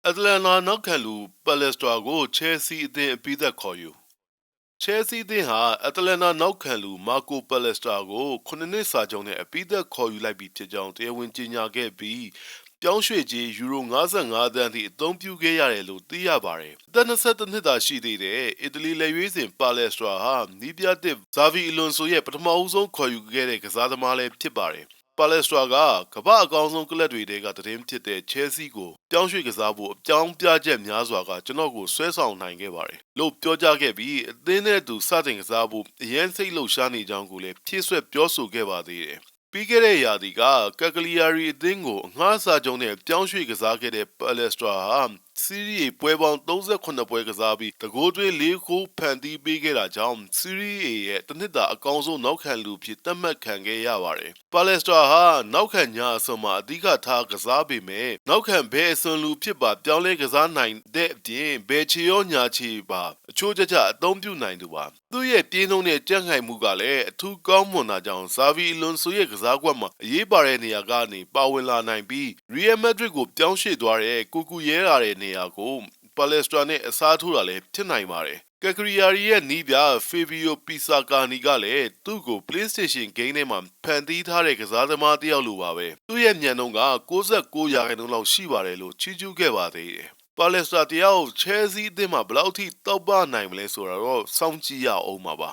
အတလန်နာနောက်ခံလူပလက်စတာကိုချဲစီအသင်းအပိသက်ခေါ်ယူချဲစီအသင်းဟာအတလန်နာနောက်ခံလူမာကိုပလက်စတာကို9နှစ်စာချုပ်နဲ့အပိသက်ခေါ်ယူလိုက်ပြီးဖြစ်ကြောင်းတရားဝင်ကြေညာခဲ့ပြီးပြောင်းရွှေ့ကြေးယူရို55သန်းထိအသုံးပြုခဲ့ရတယ်လို့သိရပါတယ်။အသက်22နှစ်သာရှိသေးတဲ့အီတလီလက်ရွေးစင်ပါလက်စတာဟာနီးပြတစ်ဇာဗီအလွန်ဆိုရဲ့ပထမအဦးဆုံးခေါ်ယူခဲ့တဲ့ကစားသမားလည်းဖြစ်ပါတယ်။ပါလက်စထရာကကမ္ဘာအကောင်းဆုံးကလပ်တွေထဲကသတင်းဖြစ်တဲ့ချဲစီကိုပြောင်းရွှေ့ကစားဖို့အကြောင်းပြချက်များစွာကကျွန်တော်ကိုဆွဲဆောင်နိုင်ခဲ့ပါတယ်လို့ပြောကြားခဲ့ပြီးအသင်းနဲ့သူစတင်ကစားဖို့အရင်စိတ်လှုပ်ရှားနေကြောင်းကိုလည်းဖြည့်ဆွက်ပြောဆိုခဲ့ပါသေးတယ်ပြီးခဲ့တဲ့ရာသီကကက်ကလီယာရီအသင်းကိုအငှားစာချုပ်နဲ့ပြောင်းရွှေ့ကစားခဲ့တဲ့ပါလက်စထရာဟာစီးရီးပွဲပေါင်း38ပွဲကစားပြီးတကိုးတွင်း4ခုဖန်တီးပေးခဲ့တာကြောင့်စီးရီးရဲ့တစ်နှစ်တာအကောင်းဆုံးနောက်ခံလူဖြစ်သတ်မှတ်ခံခဲ့ရပါတယ်။ပါလက်စတာဟာနောက်ခံညာအစွန်မှာအဓိကထားကစားပေမဲ့နောက်ခံဘဲအစွန်လူဖြစ်ပါပြောင်းလဲကစားနိုင်တဲ့အပြင်ဘဲချီရောညာချီပါအချိုးကျကျအသုံးပြုနိုင်သူပါ။သူ့ရဲ့ပြင်းနှုံးတဲ့ကြက်ခိုင်မှုကလည်းအထူးကောင်းမွန်တာကြောင့်ဇာဗီအလွန်ဆိုရဲ့ကစားကွက်မှာအရေးပါတဲ့နေရာကနေပါဝင်လာနိုင်ပြီးရီယယ်မက်ဒရစ်ကိုပြောင်းရွှေ့သွားတဲ့ကူကူရဲလာတဲ့နေရာကိုပါလက်စတာနဲ့အစားထိုးတာလည်းဖြစ်နိုင်ပါတယ်။ကက်ကရီယာရီရဲ့နီးပြဖေဗီယိုပီဆာကာနီကလည်းသူ့ကို PlayStation Game ထဲမှာဖန်တီးထားတဲ့ကစားသမားတစ်ယောက်လိုပါပဲ။သူ့ရဲ့မြန်နှုန်းက69%လောက်ရှိပါတယ်လို့ချီးကျူးခဲ့ပါသေးတယ်။ပါလက်စတာတယောက်ချဲစီးအသင်းမှာဘယ်လောက်ထိတောက်ပနိုင်မလဲဆိုတာတော့စောင့်ကြည့်ရအောင်ပါ